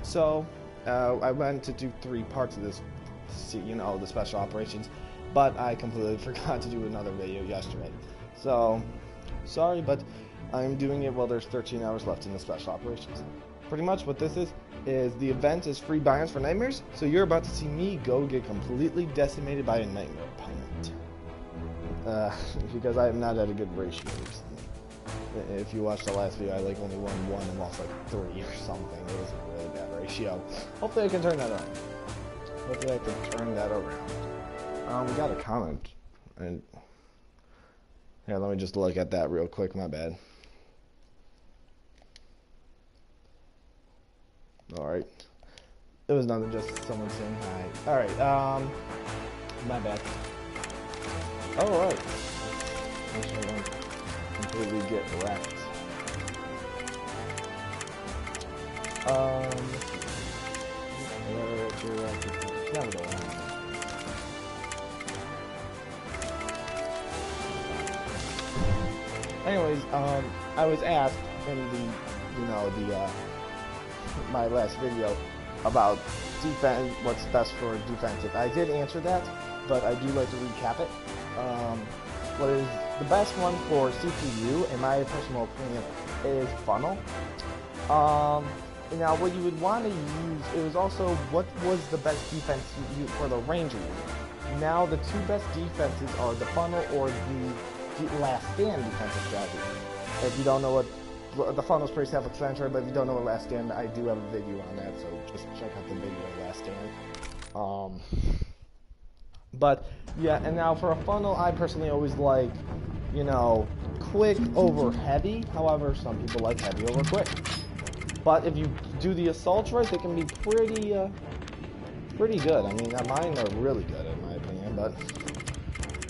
So, I went to do 3 parts of this, the special operations, but I completely forgot to do another video yesterday. So, sorry, but I'm doing it while there's 13 hours left in the special operations. Pretty much what this is the event is free buy-ins for nightmares, so you're about to see me go get completely decimated by a nightmare opponent. Because I have not had a good ratio recently. If you watched the last video, I only won 1 and lost 3 or something. It was a really bad ratio. Hopefully I can turn that around. We got a comment. And here, let me just look at that real quick, my bad. Alright. It was nothing, just someone saying hi. Alright, my bad. Alright. Completely get wrecked. Never go on. Anyways, I was asked in my last video about defense, what's best for defensive. I did answer that, but I do like to recap it. What is the best one for CPU, in my personal opinion, is funnel. Now, what you would want to use, it was also what was the best defense for the Ranger unit. Now, the 2 best defenses are the funnel or the last stand defensive strategy. If you don't know what the funnel is, pretty self-explanatory, but if you don't know what last stand, I do have a video on that, so just check out the video of last stand. But yeah, and now for a funnel, I personally always like, quick over heavy. However, some people like heavy over quick. But if you do the assaults right, they can be pretty good. I mean, mine are really good in my opinion, but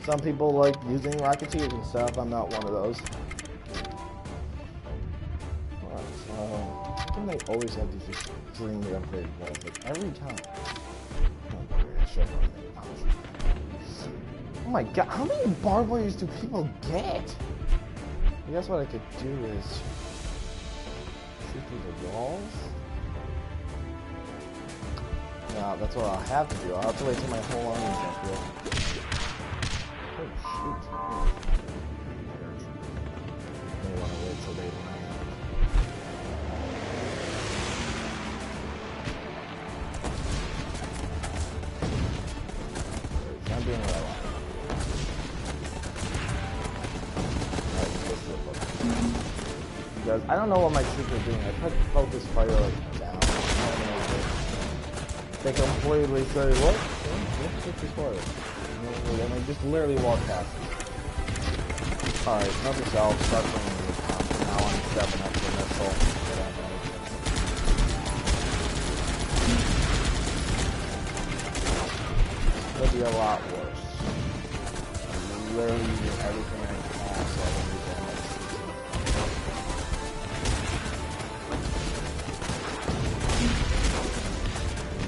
some people like using Rocketeers and stuff. I'm not one of those. Alright, so how come they always have these extremely upgraded walls? Every time. Oh my god, how many barbed wires do people get? I guess what I could do is shoot through the walls. No, that's what I'll have to do. I'll have to wait till my whole army's up here. Oh shoot. I want to wait till they land. I'm doing what I want. Because I don't know what my troops are doing. I put focus fire down. They completely say, what? What's focus fire? And they just literally walk past me. Alright, note yourself. Start bringing me now I'm stepping up the missile. Could be a lot worse. I'm literally using everything I can so I don't need that much.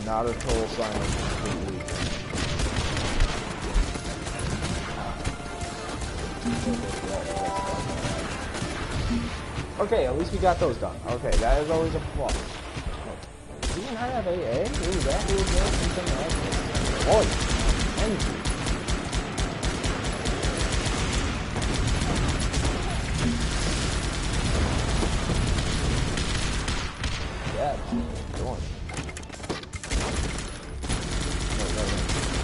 Not a total sign of complete weakness. Okay, at least we got those done. Okay, that is always a plus. Do you not have AA? Ooh, that is something else. Oh, energy. Yeah, going.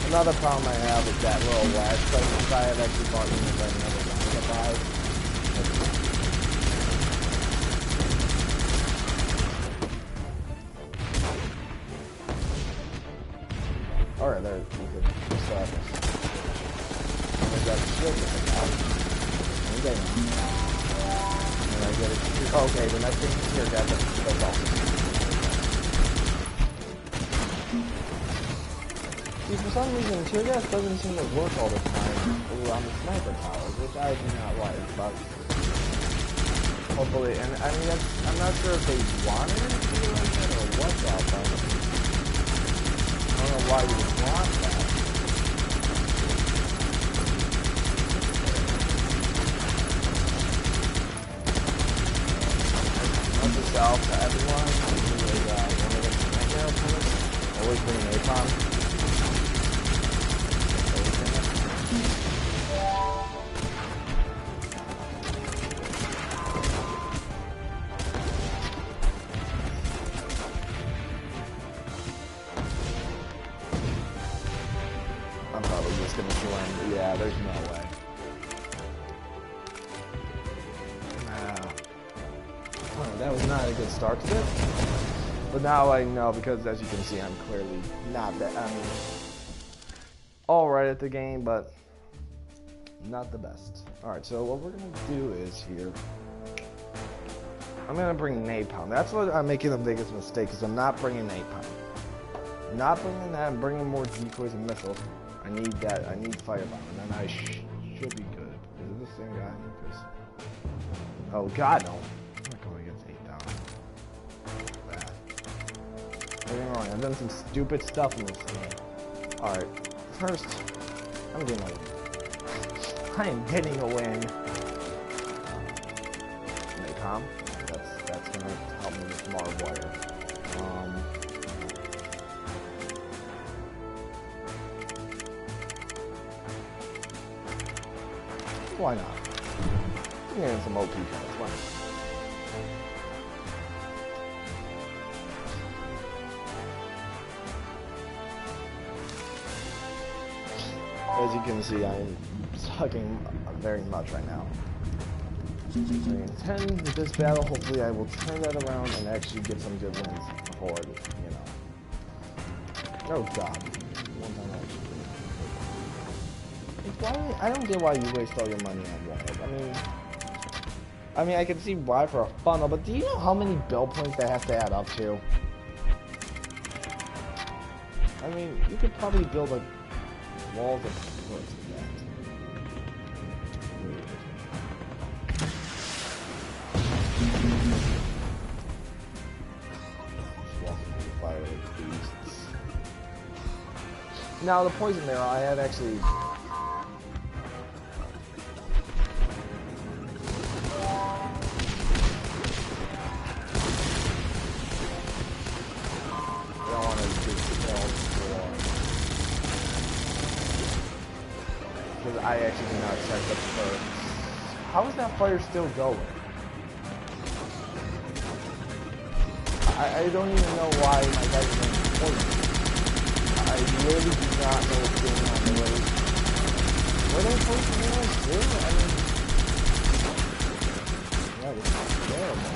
Another problem I have is that little lag plate. If I have actually bought units, I never wanted to buy. Alright, there, you could start this. I got switch it out. Okay. And I get it. Okay, the next thing is here, guys. That's all. See, for some reason, tear gas doesn't seem to work all the time on the sniper towers, which I do not like, but hopefully, and I mean, I'm not sure if they wanted it to be like that or what's up, but I don't know why you would want that. Note yourself to everyone, one of the always bring napalm. I'm probably just gonna swim. Yeah, there's no way. That was not a good start to this. But now I know, because as you can see, I'm clearly not that. I mean, alright at the game, but not the best. Alright, so what we're gonna do is here. I'm gonna bring napalm. That's what I'm making the biggest mistake, is I'm not bringing napalm. Not bringing that. I'm bringing more decoys and missiles. I need that. I need firebomb, and then I should be good. Is it the same guy? Because oh God, no! I'm not going against 8,000. Bad. Don't get me wrong. I've done some stupid stuff in this game. All right, first, I'm getting a win. I am getting a win. Napalm. That's gonna help me with barbed wire. Why not? I'm getting some OP cards. Why not? As you can see, I'm sucking very much right now. I intend with this battle, hopefully I will turn that around and actually get some good wins before, you know. Oh God. One time why, I don't get why you waste all your money on Wild. I mean, I can see why for a funnel, but do you know how many build points that has to add up to? I mean, you could probably build like walls of what's that? Now the poison there, I had actually. I actually did not check the first. How is that fire still going? I don't even know why my guys are going poison. I really do not know what's going on. Were they poison arrows too? I mean, yeah, this is terrible.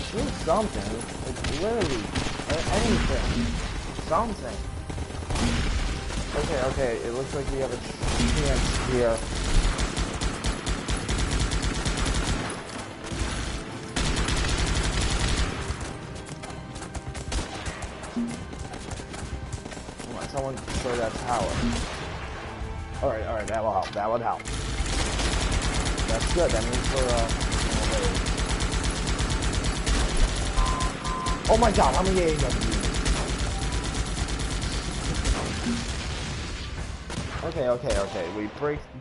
Shoot something. Literally, anything, something. Okay, it looks like we have a chance here. Come on, someone destroy that tower. Alright, that will help, that would help. That's good, that means we're, oh my God, how many AAW? Okay. We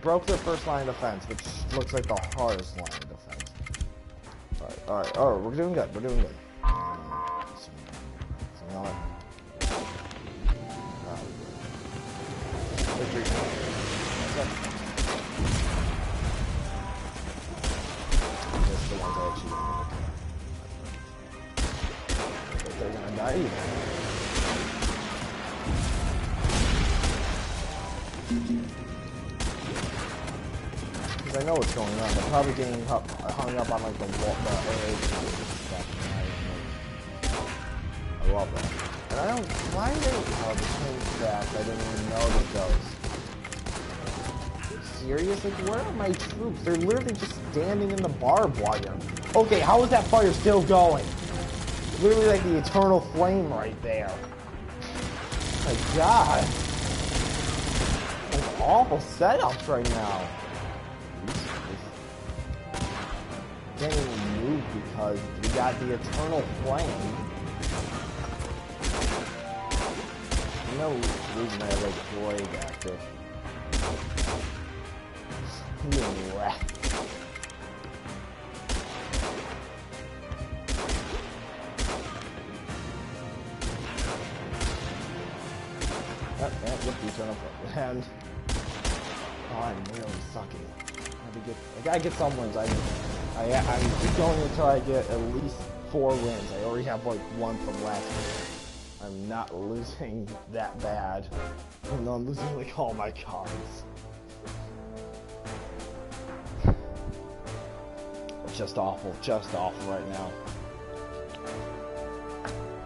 broke the first line of defense, which looks like the hardest line of defense. Alright, we're doing good, So, you know what? That's the ones I actually want. They're gonna die either. Because I know what's going on. They're probably getting hung up on like the wall, the area stuff. I love that. And I don't. Why are they? Oh, the change craft. I didn't even notice those. Are you serious? Like, where are my troops? They're literally just standing in the barbed wire. Okay, how is that fire still going? Literally like the eternal flame right there. Oh my God. Like awful setups right now. Can't even move because we got the eternal flame. No reason I have like Void active. Being wrecked. eternal flame. And oh, I'm really sucking. I gotta get some wins. I'm going until I get at least 4 wins. I already have like 1 from last week. I'm not losing that bad. Even though I'm losing like all my cards. Just awful right now.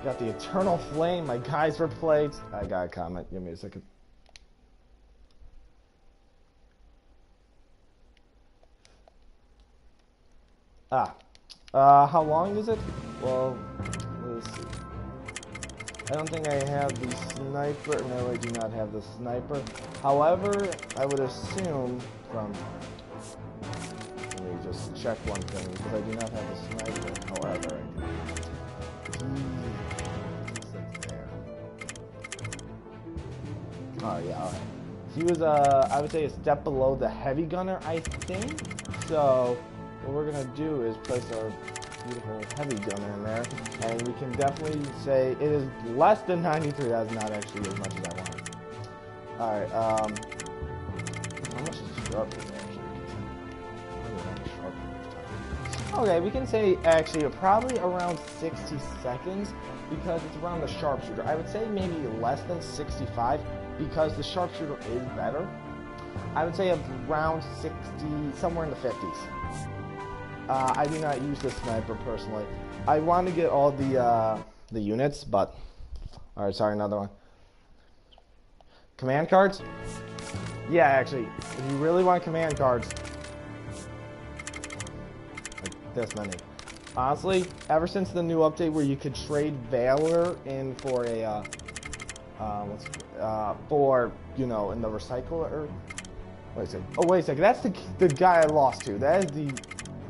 Got the Eternal Flame, my guys were played. I got a comment, give me a second. How long is it? Well, let's see. I don't think I have the sniper. No, I do not have the sniper. However, I would assume from... Let me just check one thing, because I do not have the sniper. However, oh yeah, alright. He was, I would say a step below the heavy gunner, I think. So, what we're gonna do is place our beautiful heavy gunner in there, and we can definitely say it is less than 93. That's not actually as much as I want. Alright, how much is sharp actually? Okay, we can say actually probably around 60 seconds because it's around the sharpshooter. I would say maybe less than 65 because the sharpshooter is better. I would say around 60, somewhere in the 50s. I do not use the sniper personally. I want to get all the units, but alright, sorry, another one. Command cards? Yeah, actually, if you really want command cards, this many. Honestly, ever since the new update where you could trade Valor in for a for, you know, in the recycler. Wait a second. Oh, wait a second. That's the guy I lost to. That is the.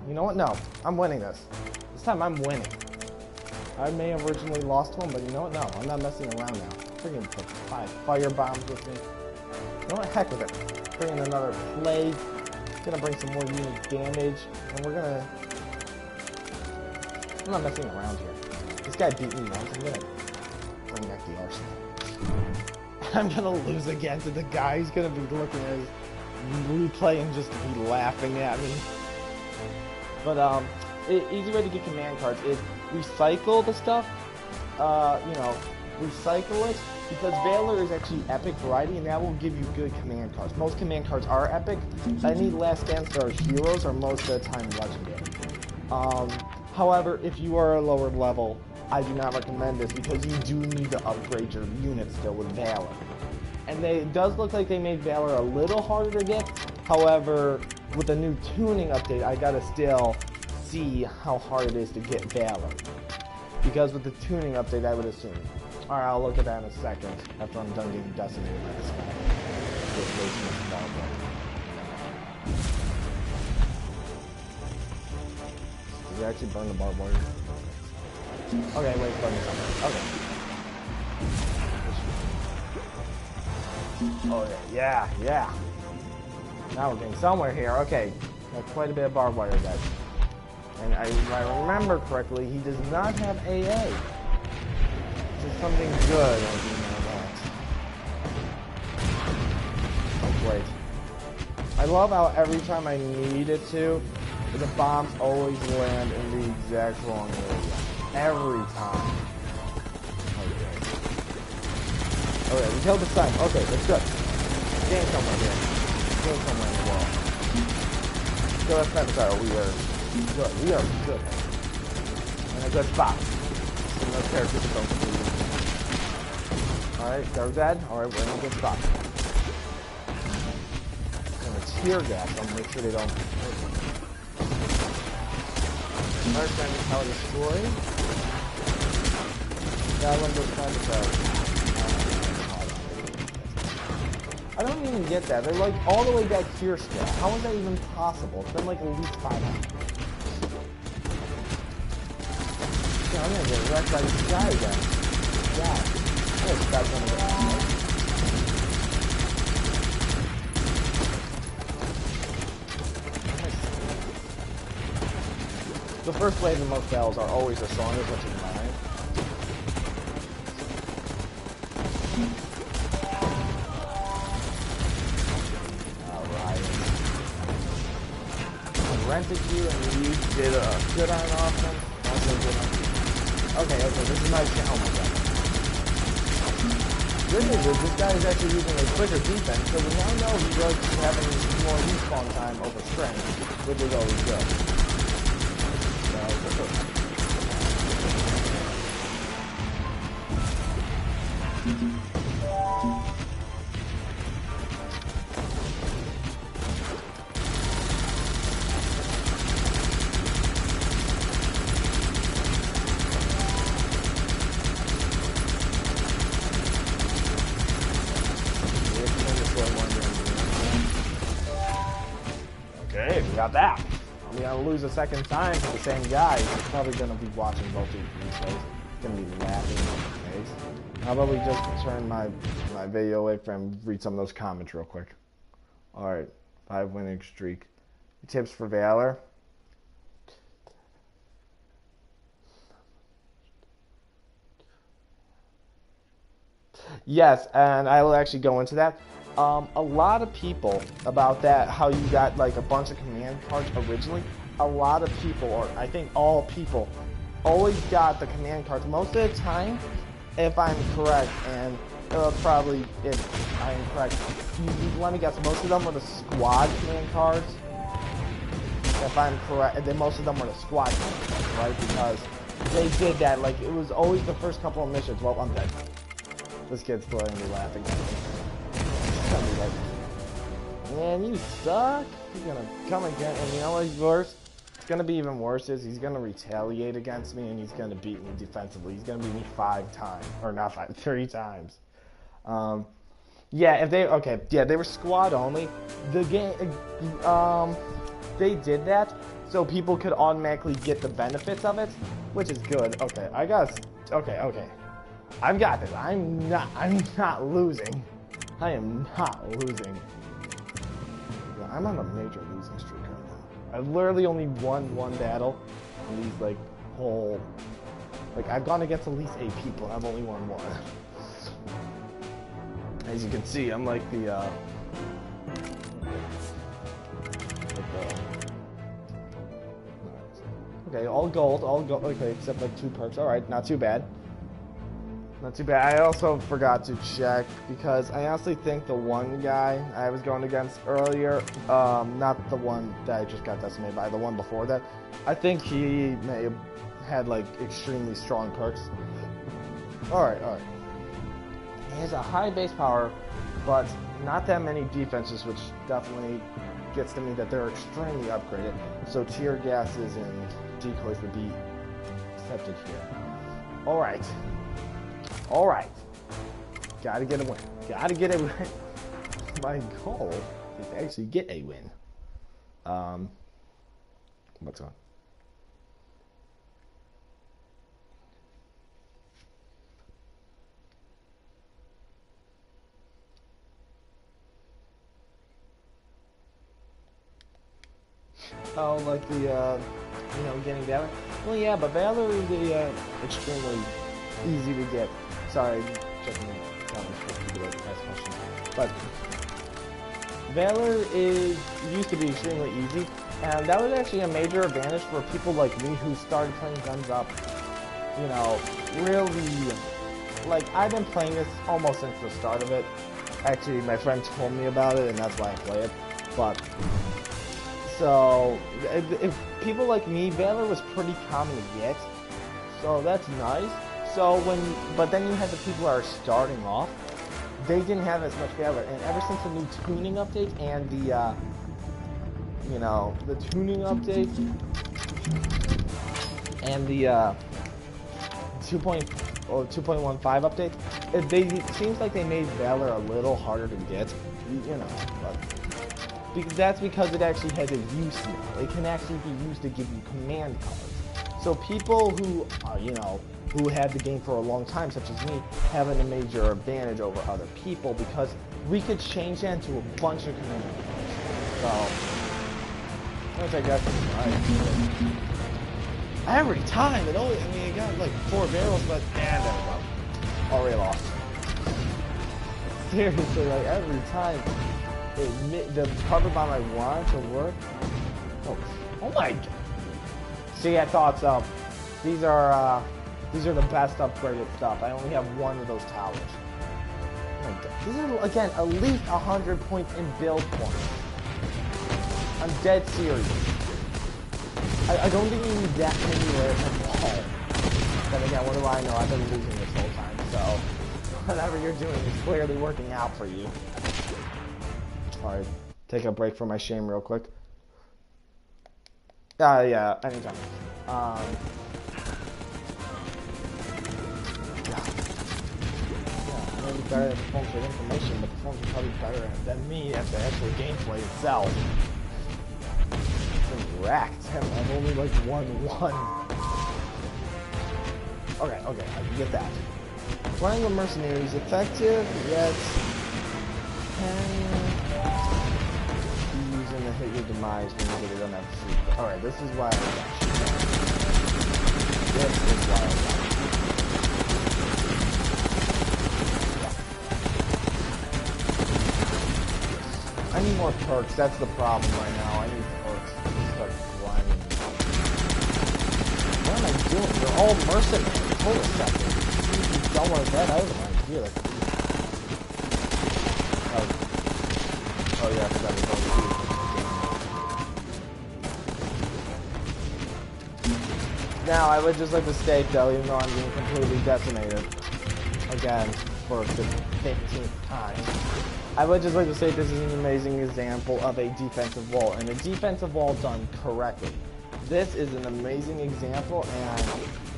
You know what? No, I'm winning this. This time I'm winning. I may have originally lost to him, but you know what? No, I'm not messing around now. Freaking put 5 fire bombs with me. You know what? Heck with it. Bring in another plague. Gonna bring some more unit damage, and we're gonna. I'm not messing around here. This guy beat me once. I'm gonna bring back the arsenal. I'm gonna lose again to the guy. He's gonna be looking at his replay and just be laughing at me. But easy way to get command cards is recycle the stuff. You know, recycle it because Valor is actually epic variety, and that will give you good command cards. Most command cards are epic. Any last dance or heroes are most of the time legendary. However, if you are a lower level, I do not recommend this because you do need to upgrade your unit still with Valor. And it does look like they made Valor a little harder to get. However, with the new tuning update, I gotta still see how hard it is to get Valor. Because with the tuning update, I would assume. Alright, I'll look at that in a second after I'm done getting decimated by this guy. Did you actually burn the barbed wire? Okay, wait, burn something. Okay. Oh yeah. Now we're getting somewhere here. Okay, got quite a bit of barbed wire guys. And if I remember correctly, he does not have AA. Which is something good, I do know that. Oh, great. I love how every time I need it to, the bombs always land in the exact wrong area. Every time. Okay, we killed the sun. Okay, that's good. Getting somewhere here. Getting somewhere in the wall. So that's not sorry, we are good. We are good. In a good spot. So no characters that don't complete. Alright, they're dead. Alright, we're in a good spot. Gonna tear gas. I'll make sure they don't hurt me. Alright, trying to power destroy. That one goes trying to power. I don't even get that. They're like all the way back here still. How is that even possible? It's been like at least 5 hours. Yeah, I'm gonna get wrecked by this guy again. Yeah. I expect him to get wrecked. The first wave in most battles are always the strongest, which is mine. rented you and you did a good on offense. Also good on defense. Okay, this is my channel. Oh my god. Good news is this guy is actually using a quicker defense, so we now know he was having more respawn time over strength, which is always good. Okay, we got that. I'm gonna lose a second time to the same guy. He's probably gonna be watching both of these plays. He's gonna be laughing in my face. How about we just turn my video away from read some of those comments real quick. Alright, 5 winning streak. Tips for Valor. Yes, and I will actually go into that. A lot of people about that, how you got like a bunch of command cards originally, a lot of people, or I think all people, always got the command cards most of the time, if I'm correct, and probably if I'm correct, you let me guess, most of them were the squad command cards, if I'm correct, and then most of them were the squad command cards, right, because they did that, like, it was always the first couple of missions. Well, I'm dead. This kid's still gonna be laughing at me. He's gonna be like, man, you suck. He's gonna come again, and you know what's worse? It's gonna be even worse is he's gonna retaliate against me, and he's gonna beat me defensively. He's gonna beat me 5 times, or not 5, 3 times. Yeah, if they, okay, yeah, they were squad only. The game, they did that so people could automatically get the benefits of it, which is good. Okay, I guess, okay. I've got this. I'm not losing. I am not losing. Yeah, I'm on a major losing streak right now. I've literally only won 1 battle in these, like, whole... Like, I've gone against at least 8 people, and I've only won 1. As you can see, I'm like the, okay, all gold, okay, except like 2 perks. Alright, not too bad. Not too bad. I also forgot to check because I honestly think the one guy I was going against earlier, not the one that I just got decimated by, the one before that, I think he may have had like extremely strong perks. Alright. He has a high base power, but not that many defenses, which definitely gets to me that they're extremely upgraded. So tear gases and decoys would be accepted here. Alright. Gotta get a win. Gotta get a win. My goal is to actually get a win. What's on? Oh, like the, getting Valor? Well, yeah, but Valor is extremely easy to get. Sorry, checking the comments for the last question. But Valor used to be extremely easy, and that was actually a major advantage for people like me who started playing Guns Up, really, like, I've been playing this almost since the start of it. Actually, my friend told me about it, and that's why I play it. But, so, if people like me, Valor was pretty common to get, so that's nice. So but then you have the people that are starting off, they didn't have as much Valor, and ever since the new tuning update and the, the tuning update and the 2.15 update, it seems like they made Valor a little harder to get, but that's because it actually has a use now. It can actually be used to give you command cards. So people who are, who had the game for a long time, such as me, having a major advantage over other people because we could change that into a bunch of command cards. So, which I guess is right. Every time, I got like 4 barrels, but there we go. Already lost. Seriously, like every time the cover bomb I want to work. Oh Oh my god. See, I thought so. These are the best upgraded stuff. I only have one of those towers. Oh my god. This is, again, at least 100 points in build points. I'm dead serious. I don't think you need that many layers of wall. Then again, what do I know? I've been losing this whole time, so whatever you're doing is clearly working out for you. Alright, take a break from my shame real quick. Yeah, anytime. I'm maybe better at the phones with information, but the phones are probably better than me at the actual gameplay itself. I'm wrecked. I'm only like 1-1. Okay, I can get that. Flying with mercenaries, effective, yet using to hit your demise when you don't have food. Alright, this is why I got you. This is why I got you. I need more perks, that's the problem right now. I need perks to start grinding. What am I doing? They're all mercenaries. Hold a second. You don't want that out of my idea. Oh yeah, I forgot to go. Now, I would just like to state though, even though I'm being completely decimated, again, for the 15th time, I would just like to say this is an amazing example of a defensive wall, and a defensive wall done correctly. This is an amazing example, and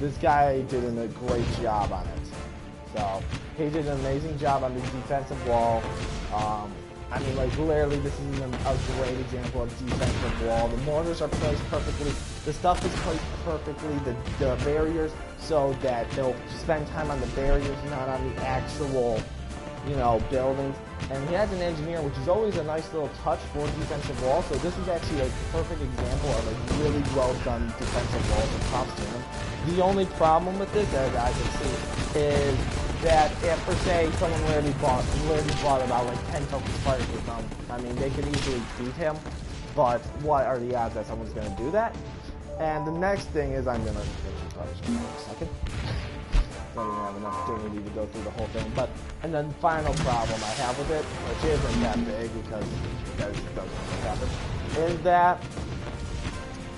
this guy did a great job on it. So, he did an amazing job on the defensive wall. I mean, like, literally, this is a great example of defensive wall. The mortars are placed perfectly. The stuff is placed perfectly. The barriers, so that they'll spend time on the barriers, not on the actual, you know, buildings. And he has an engineer, which is always a nice little touch for defensive wall. So this is actually a perfect example of a really well done defensive wall. So props to him. The only problem with this, as I can see, is that if, per se, someone literally bought about like 10 focus fighters or something, I mean, they could easily beat him. But what are the odds that someone's going to do that? And the next thing is I'm going to in a second. Don't even have enough dignity to go through the whole thing. But, and then final problem I have with it, which isn't that big because that doesn't happen, is that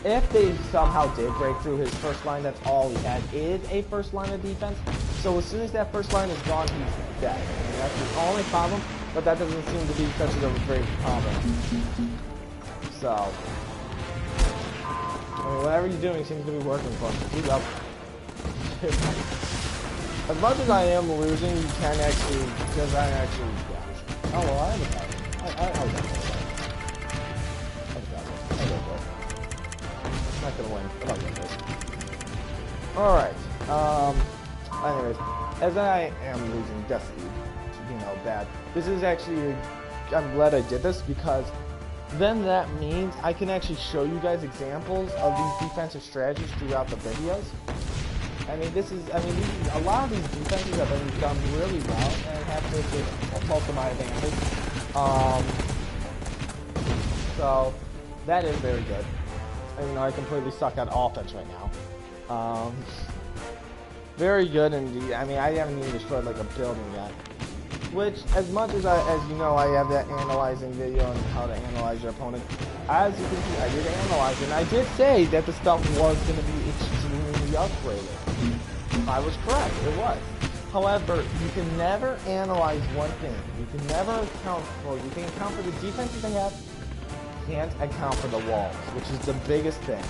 if they somehow did break through his first line, that's all he had is a first line of defense. So as soon as that first line is gone, he's dead. And that's the only problem, but that doesn't seem to be such a great problem. So, I mean, whatever you're doing seems to be working for him. Keep up. As much as I am losing, you can actually, because I actually, yeah. Oh, well, I have a problem. I'll go for it. I'll go for it. I'm not gonna win, but I'll go for it. Alright, anyways, as I am losing deathly, you know, bad, this is actually, I'm glad I did this, because then that means I can actually show you guys examples of these defensive strategies throughout the videos. I mean, a lot of these defenses have been done really well, and have to most of my advantage. So, that is very good. And, you know, I completely suck at offense right now. Very good indeed. I mean, I haven't even destroyed, like, a building yet. Which, as much as you know, I have that analyzing video on how to analyze your opponent. As you can see, I did analyze it, and I did say that the stuff was going to be extremely upgraded. I was correct, it was. However, you can never analyze one thing. You can never account for the defenses they have, you can't account for the walls, which is the biggest thing.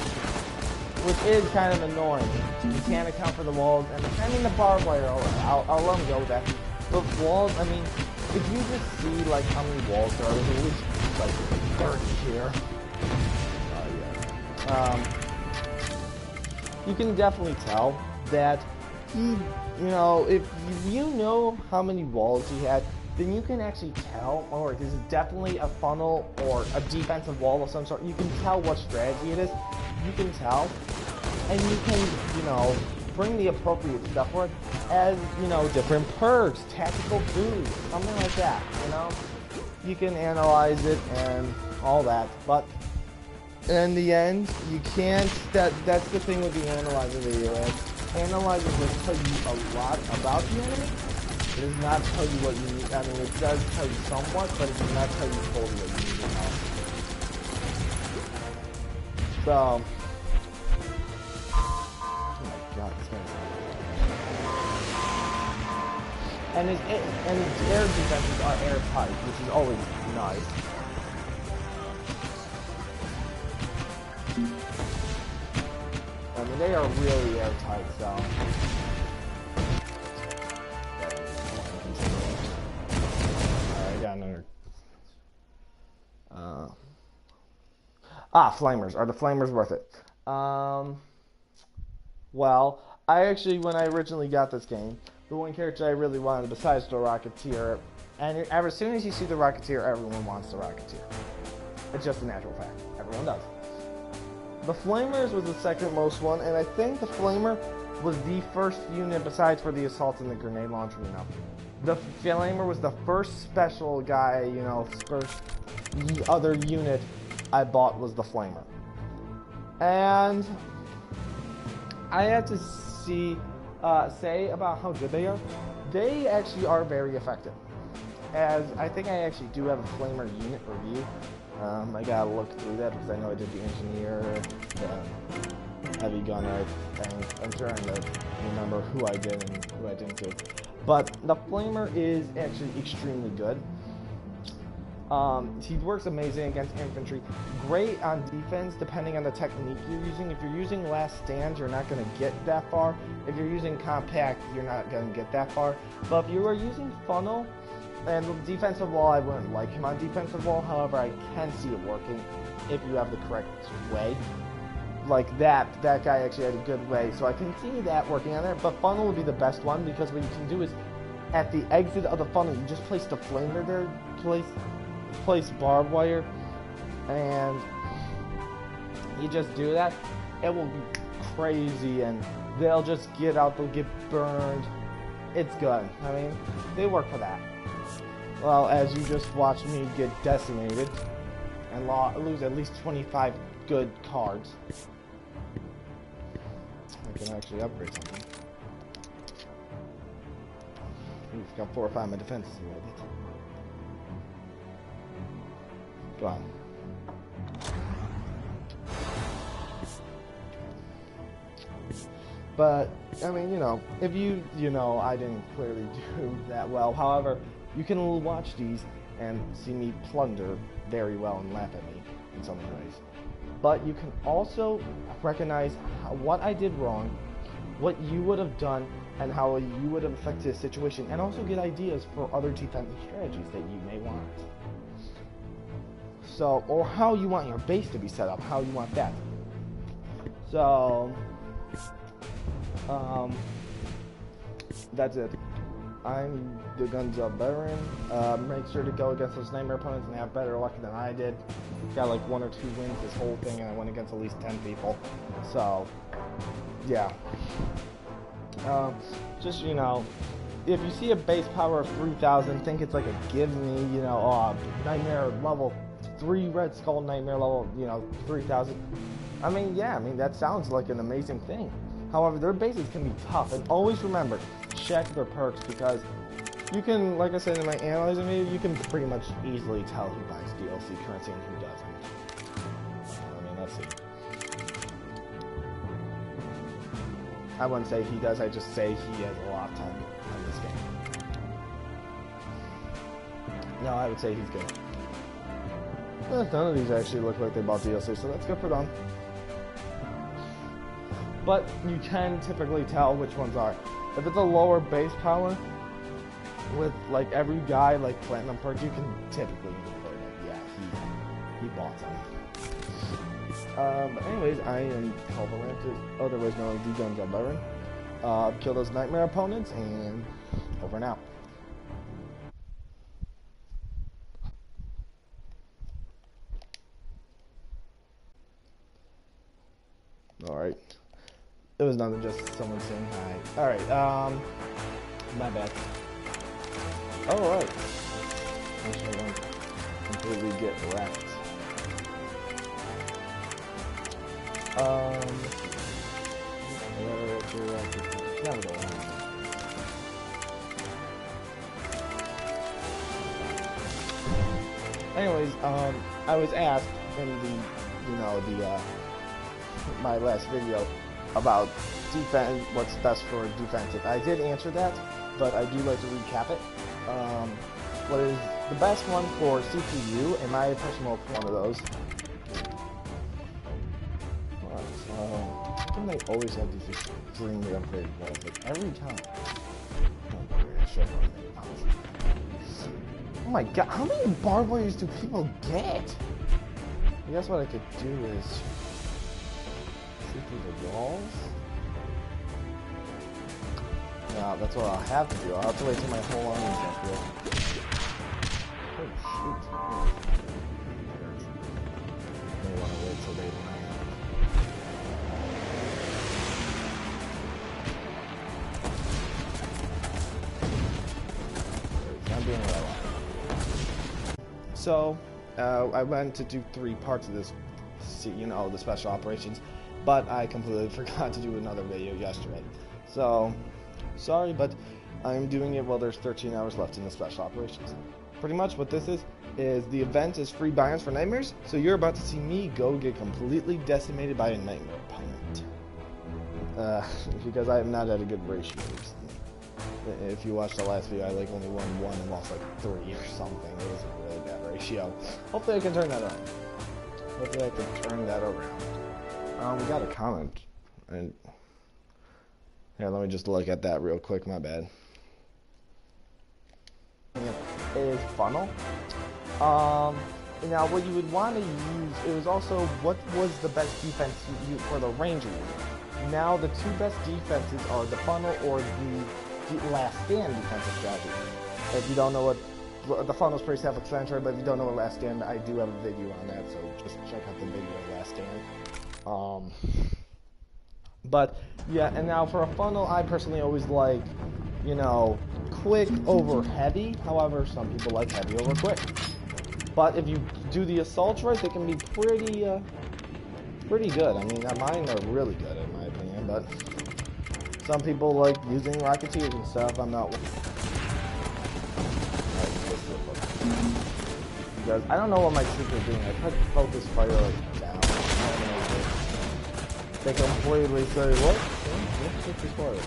Which is kind of annoying. You can't account for the walls, and I mean the barbed wire, I'll let them go with that. But walls, I mean, if you just see like how many walls there are, there's at least like 30 here. You can definitely tell that he, you know, if you know how many walls he had, then you can actually tell, or this is definitely a funnel or a defensive wall of some sort. You can tell what strategy it is. You can tell, and you can, you know, bring the appropriate stuff for it as, you know, different perks, tactical boosts, something like that, you know? You can analyze it and all that, but in the end, you can't, that's the thing with the analyzer video is, analyzer will tell you a lot about the enemy. It does not tell you what you need. I mean, it does tell you somewhat, but it does not tell you fully what you need to know. So, oh my god, this guy's... And his air defenses are airtight, which is always nice. I mean, they are really airtight, so... Alright, I got another... Flamers. Are the Flamers worth it? Well, I actually, when I originally got this game, the one character I really wanted besides the Rocketeer, and as soon as you see the Rocketeer, everyone wants the Rocketeer. It's just a natural fact. Everyone does. The Flamers was the second most one, and I think the Flamer was the first unit besides for the assault and the grenade launcher, you know. The Flamer was the first special guy, you know, first other unit I bought was the Flamer. And I had to say about how good they are. They actually are very effective. As I think I actually do have a Flamer unit review. I gotta look through that because I know I did the engineer, the heavy gunner, I think. I'm trying to remember who I did and who I didn't do. But the Flamer is actually extremely good. He works amazing against infantry. Great on defense, depending on the technique you're using. If you're using Last Stand, you're not going to get that far. If you're using Compact, you're not going to get that far. But if you are using Funnel and defensive wall, I wouldn't like him on defensive wall. However, I can see it working if you have the correct way. Like that guy actually had a good way, so I can see that working on there. But Funnel would be the best one because what you can do is at the exit of the funnel, you just place the Flamer there, place barbed wire, and you just do that. It will be crazy, and they'll just get out, they'll get burned. It's good. I mean, they work for that. Well, as you just watched me get decimated and lose at least 25 good cards. I can actually upgrade something. We've got 4 or 5 my defenses already. Go on. But, I mean, you know, if you know, I didn't clearly do that well. However, you can watch these and see me plunder very well and laugh at me in so many ways. But you can also recognize what I did wrong, what you would have done, and how you would have affected the situation, and also get ideas for other defensive strategies that you may want. So, or how you want your base to be set up, how you want that. So, that's it. I'm the Gunza Baron. Make sure to go against those nightmare opponents and have better luck than I did. Got like 1 or 2 wins this whole thing, and I went against at least 10 people. So, yeah. Just, you know, if you see a base power of 3,000, think it's like a give me, you know, nightmare level 3 Red Skull nightmare level, you know, 3,000. I mean, yeah, I mean, that sounds like an amazing thing. However, their bases can be tough, and always remember, check their perks, because you can, like I said in my analyzing video, you can pretty much easily tell who buys DLC currency and who doesn't. I mean, let's see. I wouldn't say he does, I just say he has a lot of time on this game. No, I would say he's good. Well, none of these actually look like they bought DLC, so that's good for them. But you can typically tell which ones are. If it's a lower base power, with like every guy like Platinum perk, you can typically infer that, yeah, he bought them. But anyways, I am Culverantis, otherwise known as the Gunza Baron. Kill those nightmare opponents, and over and out. Alright. It was nothing, just someone saying hi. Alright, my bad. Alright. I'm sure I won't completely get wrecked. Never go on. Anyways, I was asked in my last video about defense, what's best for defensive. I did answer that, but I do like to recap it. What is the best one for CPU, in my personal one of those? How come they always have these extremely upgraded walls? Like every time. Oh my god, how many barbed wires do people get? I guess what I could do is shoot through the walls. No, that's what I'll have to do. I'll have to wait till my whole army's up here. Oh shoot. May want to wait till they land. I'm being real. So, I went to do 3 parts of this, the special operations, but I completely forgot to do another video yesterday. So, sorry, but I'm doing it while there's 13 hours left in the special operations. Pretty much what this is the event is free buy-ins for nightmares, so you're about to see me go get completely decimated by a nightmare opponent. Because I have not had a good ratio recently. If you watched the last video, I only won 1 and lost 3 or something. It was a really bad ratio. Hopefully I can turn that around. We got a comment. And here, let me just look at that real quick, my bad. Is funnel. Now what you would want to use, it was also what was the best defense for the Ranger unit. Now the 2 best defenses are the funnel or the last stand defensive strategy. If you don't know what the funnel is pretty self-explanatory, but if you don't know what last stand, I do have a video on that, so just check out the video of last stand. But yeah, and now for a funnel, I personally always like, quick over heavy. However, some people like heavy over quick. But if you do the assaults right, they can be pretty good. I mean, mine are really good in my opinion, but some people like using Rocketeers and stuff. I'm not. Because I don't know what my troops are doing. I put focus fire down. They completely say, what? What's focus fire?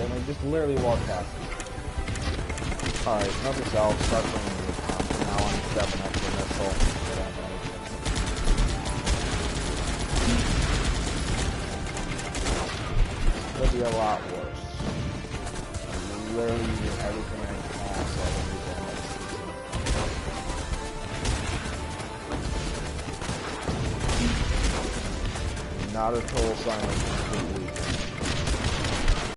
And they just literally walk past me. Alright, note to self, start bringing the top. Now I'm stepping up the missile. It'll be a lot worse. I'm literally using everything I can so I don't need that much. Not a total sign of completely